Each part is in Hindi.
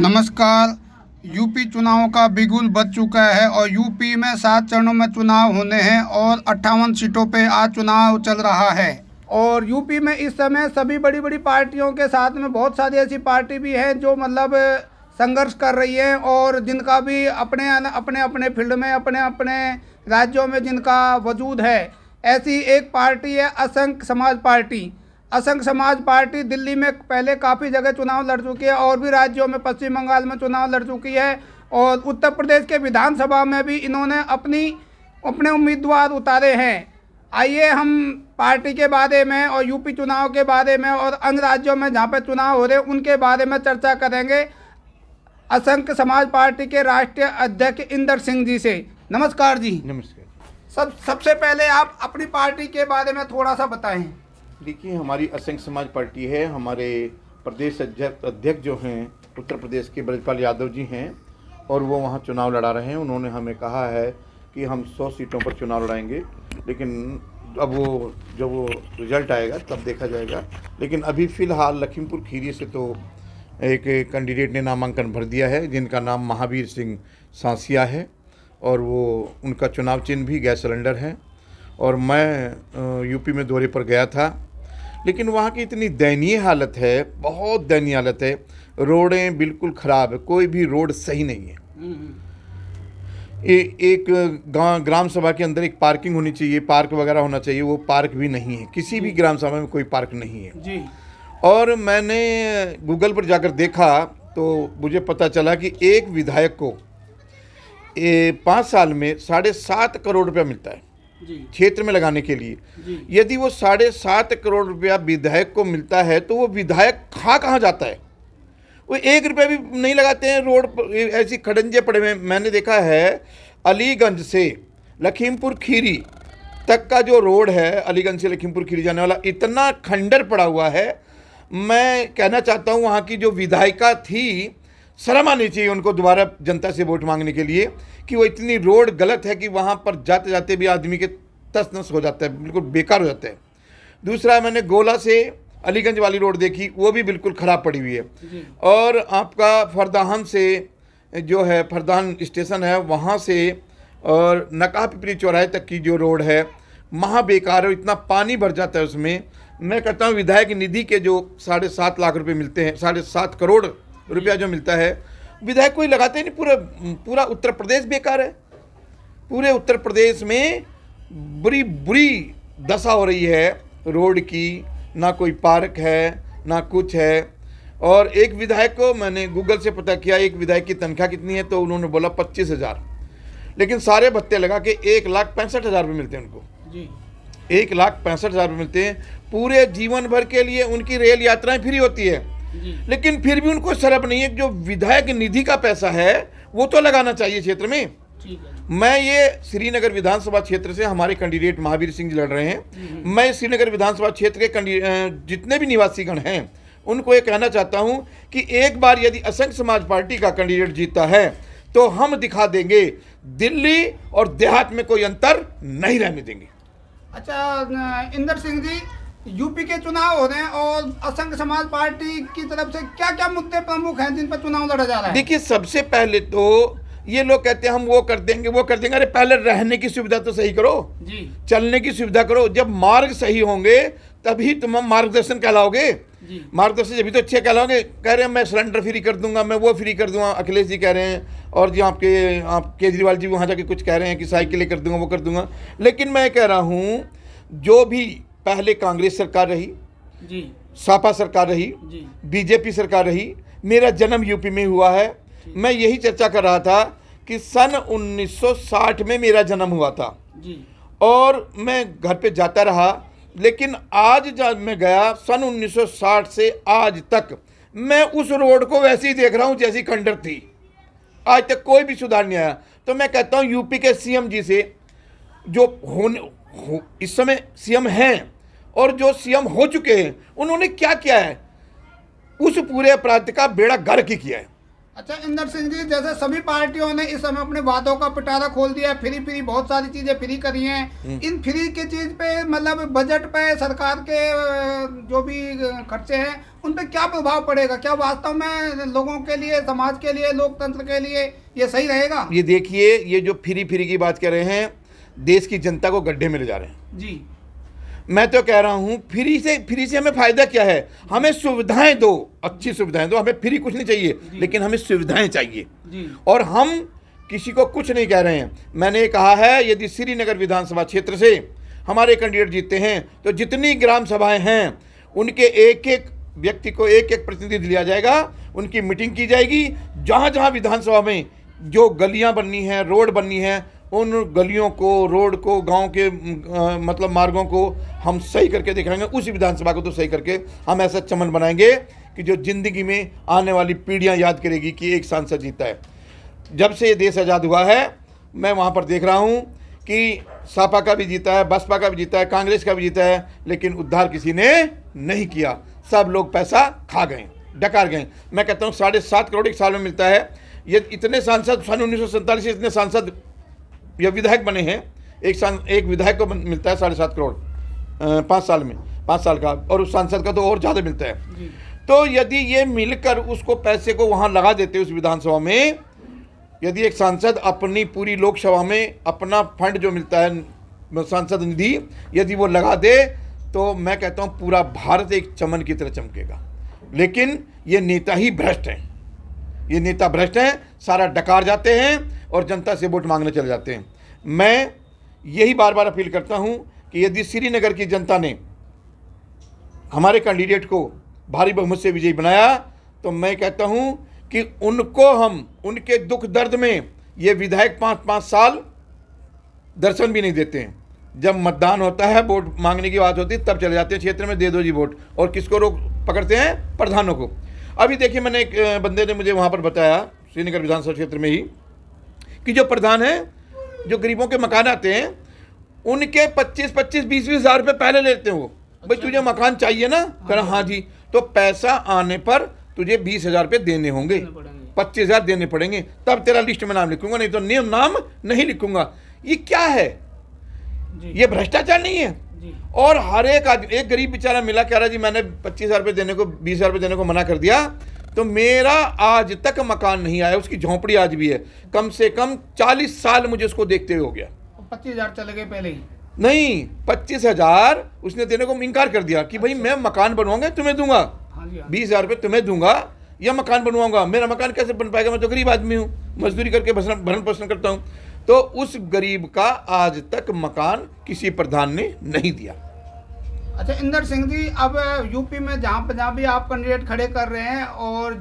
नमस्कार। यूपी चुनावों का बिगुल बज चुका है और यूपी में 7 चरणों में चुनाव होने हैं और 58 सीटों पे आज चुनाव चल रहा है। और यूपी में इस समय सभी बड़ी बड़ी पार्टियों के साथ में बहुत सारी ऐसी पार्टी भी हैं जो मतलब संघर्ष कर रही हैं और जिनका भी अपने अपने फील्ड में अपने अपने राज्यों में जिनका वजूद है। ऐसी एक पार्टी है असंख्य समाज पार्टी। असंख्य समाज पार्टी दिल्ली में पहले काफ़ी जगह चुनाव लड़ चुकी है और भी राज्यों में पश्चिम बंगाल में चुनाव लड़ चुकी है और उत्तर प्रदेश के विधानसभा में भी इन्होंने अपने उम्मीदवार उतारे हैं। आइए हम पार्टी के बारे में और यूपी चुनाव के बारे में और अन्य राज्यों में जहाँ पर चुनाव हो रहे हैं उनके बारे में चर्चा करेंगे असंख्य समाज पार्टी के राष्ट्रीय अध्यक्ष इंदर सिंह जी से। नमस्कार जी। नमस्कार। सबसे पहले आप अपनी पार्टी के बारे में थोड़ा सा बताएं। देखिए, हमारी असंख्य समाज पार्टी है। हमारे प्रदेश अध्यक्ष जो हैं उत्तर प्रदेश के ब्रजपाल यादव जी हैं और वो वहाँ चुनाव लड़ा रहे हैं। उन्होंने हमें कहा है कि हम 100 सीटों पर चुनाव लड़ाएंगे, लेकिन अब जब वो रिजल्ट आएगा तब देखा जाएगा। लेकिन अभी फ़िलहाल लखीमपुर खीरी से तो एक कैंडिडेट ने नामांकन भर दिया है जिनका नाम महावीर सिंह सांसिया है और वो उनका चुनाव चिन्ह भी गैस सिलेंडर है। और मैं यूपी में दौरे पर गया था, लेकिन वहाँ की इतनी दयनीय हालत है, बहुत दयनीय हालत है। रोडें बिल्कुल ख़राब है, कोई भी रोड सही नहीं है। एक ग्राम सभा के अंदर एक पार्किंग होनी चाहिए, पार्क वगैरह होना चाहिए, वो पार्क भी नहीं है। किसी भी ग्राम सभा में कोई पार्क नहीं है जी। और मैंने गूगल पर जाकर देखा तो मुझे पता चला कि एक विधायक को 5 साल में 7.5 करोड़ रुपया मिलता है क्षेत्र में लगाने के लिए। यदि वो 7.5 करोड़ रुपया विधायक को मिलता है तो वो विधायक कहाँ जाता है? वो 1 रुपया भी नहीं लगाते हैं। रोड पर ऐसी खड़ंजे पड़े हुए। मैंने देखा है अलीगंज से लखीमपुर खीरी तक का जो रोड है, अलीगंज से लखीमपुर खीरी जाने वाला, इतना खंडर पड़ा हुआ है। मैं कहना चाहता हूँ वहाँ की जो विधायिका थी, शर्म आनी चाहिए उनको दोबारा जनता से वोट मांगने के लिए कि वो इतनी रोड गलत है कि वहाँ पर जाते जाते भी आदमी के तस नस हो जाता है, बिल्कुल बेकार हो जाता है। दूसरा, मैंने गोला से अलीगंज वाली रोड देखी, वो भी बिल्कुल ख़राब पड़ी हुई है। और आपका फरदान से जो है, फरदान स्टेशन है, वहाँ से और नकाह पिपरी चौराहे तक की जो रोड है, महा बेकार है। इतना पानी भर जाता है उसमें। मैं कहता हूँ विधायक निधि के जो 7.5 लाख रुपये मिलते हैं, 7.5 करोड़ रुपया जो मिलता है, विधायक कोई लगाते ही नहीं। पूरा उत्तर प्रदेश बेकार है। पूरे उत्तर प्रदेश में बुरी दशा हो रही है रोड की। ना कोई पार्क है, ना कुछ है। और एक विधायक को मैंने गूगल से पता किया, एक विधायक की तनख्वाह कितनी है, तो उन्होंने बोला 25,000, लेकिन सारे भत्ते लगा के 1,65,000 रुपये मिलते हैं उनको जी। 1,65,000 रुपये मिलते हैं पूरे जीवन भर के लिए। उनकी रेल यात्राएं फ्री होती है, लेकिन फिर भी उनको शर्म नहीं है। जो विधायक निधि का पैसा है वो तो लगाना चाहिए क्षेत्र में। मैं ये श्रीनगर विधानसभा क्षेत्र से हमारे कैंडिडेट महावीर सिंह जी लड़ रहे हैं। मैं श्रीनगर विधानसभा क्षेत्र के जितने भी निवासीगण हैं उनको ये कहना चाहता हूं कि एक बार यदि असंख्य समाज पार्टी का कैंडिडेट जीता है तो हम दिखा देंगे दिल्ली और देहात में कोई अंतर नहीं रहने देंगे। अच्छा इंदर सिंह जी, यूपी के चुनाव हो रहे हैं और असंख्य समाज पार्टी की तरफ से क्या क्या मुद्दे प्रमुख हैं जिन पर चुनाव लड़ा जा रहा है? देखिए, सबसे पहले तो ये लोग कहते हैं हम वो कर देंगे, वो कर देंगे। अरे पहले रहने की सुविधा तो सही करो जी, चलने की सुविधा करो। जब मार्ग सही होंगे तभी तुम मार्गदर्शन कहलाओगे। मार्गदर्शन जब भी तो अच्छे कहलाओगे। कह रहे हैं मैं सिलेंडर फ्री कर दूंगा, मैं वो फ्री कर दूंगा, अखिलेश जी कह रहे हैं। और जो आप केजरीवाल जी वहाँ जाके कुछ कह रहे हैं कि साइकिलें कर दूंगा, वो कर दूंगा। लेकिन मैं कह रहा हूँ जो भी पहले कांग्रेस सरकार रही जी, सपा सरकार रही जी, बीजेपी सरकार रही, मेरा जन्म यूपी में हुआ है। मैं यही चर्चा कर रहा था कि सन 1960 में मेरा जन्म हुआ था जी। और मैं घर पे जाता रहा, लेकिन आज जब मैं गया सन 1960 से आज तक मैं उस रोड को वैसे ही देख रहा हूँ जैसी खंडर थी। आज तक कोई भी सुधार नहीं आया। तो मैं कहता हूँ यूपी के सीएम जी से, जो इस समय सीएम हैं और जो सीएम हो चुके हैं, उन्होंने क्या किया है? उस पूरे अपराध का बेड़ा गर्क ही किया है। अच्छा इंदर सिंह जी, जैसे सभी पार्टियों ने इस समय अपने वादों का पिटारा खोल दिया, फ्री बहुत सारी चीजें फ्री करी हैं। इन फ्री की चीज पे मतलब बजट पे सरकार के जो भी खर्चे हैं उन पे क्या प्रभाव पड़ेगा? क्या वास्तव में लोगों के लिए, समाज के लिए, लोकतंत्र के लिए ये सही रहेगा? ये देखिए, ये जो फ्री की बात कर रहे हैं, देश की जनता को गड्ढे में ले जा रहे हैं जी। मैं तो कह रहा हूं फ्री से हमें फायदा क्या है? हमें सुविधाएं दो, अच्छी सुविधाएं दो। हमें फ्री कुछ नहीं चाहिए, लेकिन हमें सुविधाएं चाहिए जी। और हम किसी को कुछ नहीं कह रहे हैं। मैंने कहा है, यदि श्रीनगर विधानसभा क्षेत्र से हमारे कैंडिडेट जीतते हैं तो जितनी ग्राम सभाएं हैं उनके एक एक व्यक्ति को एक एक प्रतिनिधि लिया जाएगा, उनकी मीटिंग की जाएगी। जहाँ जहाँ विधानसभा में जो गलियाँ बननी है, रोड बननी है, उन गलियों को, रोड को, गांव के मतलब मार्गों को हम सही करके दिखाएंगे। उस विधानसभा को तो सही करके हम ऐसा चमन बनाएंगे कि जो जिंदगी में आने वाली पीढ़ियां याद करेगी कि एक सांसद जीता है। जब से ये देश आज़ाद हुआ है मैं वहाँ पर देख रहा हूँ कि सपा का भी जीता है, बसपा का भी जीता है, कांग्रेस का भी जीता है, लेकिन उद्धार किसी ने नहीं किया। सब लोग पैसा खा गए, डकार गए। मैं कहता हूँ 7.5 करोड़ एक साल में मिलता है। ये इतने सांसद सन 1947 से इतने सांसद या विधायक बने हैं, एक विधायक को मिलता है 7.5 करोड़ 5 साल में, 5 साल का, और उस सांसद का तो और ज़्यादा मिलता है। तो यदि ये मिलकर उसको पैसे को वहाँ लगा देते उस विधानसभा में, यदि एक सांसद अपनी पूरी लोकसभा में अपना फंड जो मिलता है सांसद निधि यदि वो लगा दे, तो मैं कहता हूँ पूरा भारत एक चमन की तरह चमकेगा। लेकिन ये नेता ही भ्रष्ट हैं, ये नेता भ्रष्ट हैं, सारा डकार जाते हैं और जनता से वोट मांगने चले जाते हैं। मैं यही बार बार अपील करता हूं कि यदि श्रीनगर की जनता ने हमारे कैंडिडेट को भारी बहुमत से विजयी बनाया, तो मैं कहता हूं कि उनको हम उनके दुख दर्द में ये विधायक 5-5 साल दर्शन भी नहीं देते हैं। जब मतदान होता है, वोट मांगने की बात होती है, तब चले जाते हैं क्षेत्र में, दे दो जी वोट। और किसको रोक पकड़ते हैं? प्रधानों को। अभी देखिए, मैंने एक बंदे ने मुझे वहाँ पर बताया श्रीनगर विधानसभा क्षेत्र में ही कि जो प्रधान है, जो गरीबों के मकान आते हैं, उनके 25-20 हज़ार रुपये पहले लेते हैं वो। भाई तुझे मकान चाहिए ना? कह रहा हाँ जी। तो पैसा आने पर तुझे 20,000 रुपये देने होंगे, 25,000 देने पड़ेंगे, तब तेरा लिस्ट में नाम लिखूंगा, नहीं तो नाम नहीं लिखूंगा। ये क्या है? ये भ्रष्टाचार नहीं है? और हर एक गरीब बेचारा मिला, कह रहा जी मैंने 25,000 रुपये देने को, 20,000 रुपये देने को मना कर दिया, तो मेरा आज तक मकान नहीं आया। उसकी झोंपड़ी आज भी है, कम से कम 40 साल मुझे उसको देखते हुए हो गया। 25,000 चले गए पहले ही। नहीं, 25,000 उसने देने को इनकार कर दिया कि भाई मैं मकान बनवाऊंगा, तुम्हें दूंगा, 20,000 रुपये तुम्हें दूंगा या मकान बनवाऊंगा। मेरा मकान कैसे बन पाएगा? मैं तो गरीब आदमी हूँ, मजदूरी करके भरण पोषण करता हूँ। तो उस गरीब का आज तक मकान किसी प्रधान ने नहीं दिया। अच्छा इंदर सिंह जी, अब यूपी में जहाँ भी आप कैंडिडेट खड़े कर रहे हैं, और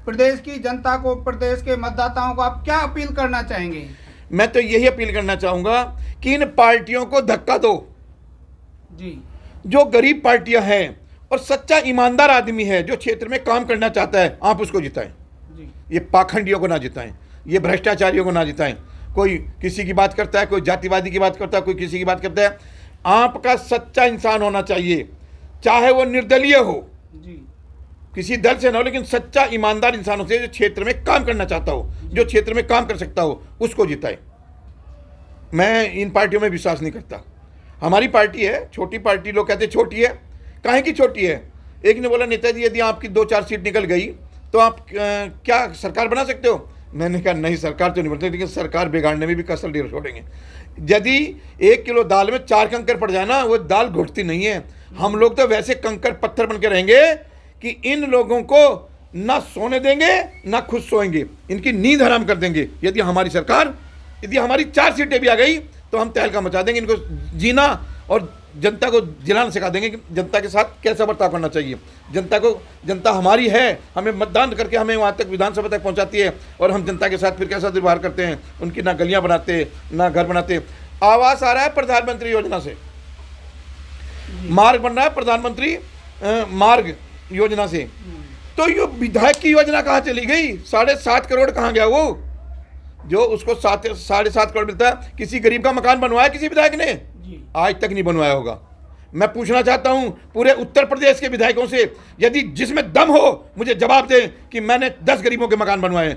प्रदेश की जनता को, प्रदेश के मतदाताओं को आप क्या अपील करना चाहेंगे? मैं तो यही अपील करना चाहूँगा कि इन पार्टियों को धक्का दो जी। जो गरीब पार्टियां हैं और सच्चा ईमानदार आदमी है जो क्षेत्र में काम करना चाहता है, आप उसको जिताएं। ये पाखंडियों को ना जिताएं, ये भ्रष्टाचारियों को ना जिताएं। कोई किसी की बात करता है, कोई जातिवादी की बात करता है, कोई किसी की बात करता है। आपका सच्चा इंसान होना चाहिए, चाहे वो निर्दलीय हो, किसी दल से ना हो, लेकिन सच्चा ईमानदार इंसान हो, जो क्षेत्र में काम करना चाहता हो, जो क्षेत्र में काम कर सकता हो, उसको जिताए। मैं इन पार्टियों में विश्वास नहीं करता। हमारी पार्टी है छोटी पार्टी, लोग कहते छोटी है, काहे की छोटी है? एक ने बोला नेताजी यदि आपकी 2-4 सीट निकल गई तो आप क्या सरकार बना सकते हो? मैंने कहा नहीं, सरकार तो नहीं बन सकती, लेकिन सरकार बिगाड़ने में भी कसर नहीं छोड़ेंगे। यदि 1 किलो दाल में 4 कंकर पड़ जाए ना, वो दाल घुटती नहीं है। हम लोग तो वैसे कंकर पत्थर बन के रहेंगे कि इन लोगों को ना सोने देंगे ना खुद सोएंगे, इनकी नींद हराम कर देंगे। यदि हमारी सरकार, यदि हमारी 4 सीटें भी आ गई तो हम तहलका मचा देंगे, इनको जीना और जनता को जिलाना सिखा देंगे कि जनता के साथ कैसा बर्ताव करना चाहिए। जनता हमारी है, हमें मतदान करके हमें वहाँ तक विधानसभा तक पहुँचाती है, और हम जनता के साथ फिर कैसा व्यवहार करते हैं। उनकी ना गलियाँ बनाते, ना घर बनाते। आवास आ रहा है प्रधानमंत्री योजना से, मार्ग बन रहा है प्रधानमंत्री मार्ग योजना से, तो ये विधायक की योजना कहाँ चली गई? 7.5 करोड़ कहाँ गया? वो जो उसको 7.5 करोड़ मिलता है, किसी गरीब का मकान बनवाया किसी विधायक ने? आज तक नहीं बनवाया होगा। मैं पूछना चाहता हूं पूरे उत्तर प्रदेश के विधायकों से, यदि जिसमें दम हो मुझे जवाब दें कि मैंने 10 गरीबों के मकान बनवाए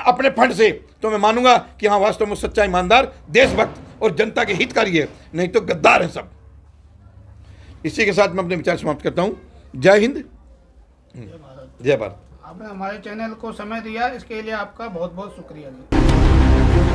अपने फंड से, तो मैं मानूंगा कि हाँ वास्तव में सच्चा ईमानदार देशभक्त और जनता के हितकारी है, नहीं तो गद्दार है सब। इसी के साथ मैं अपने विचार समाप्त करता हूं। जय हिंद, जय भारत। आपने हमारे चैनल को समय दिया, इसके लिए आपका बहुत बहुत शुक्रिया जी।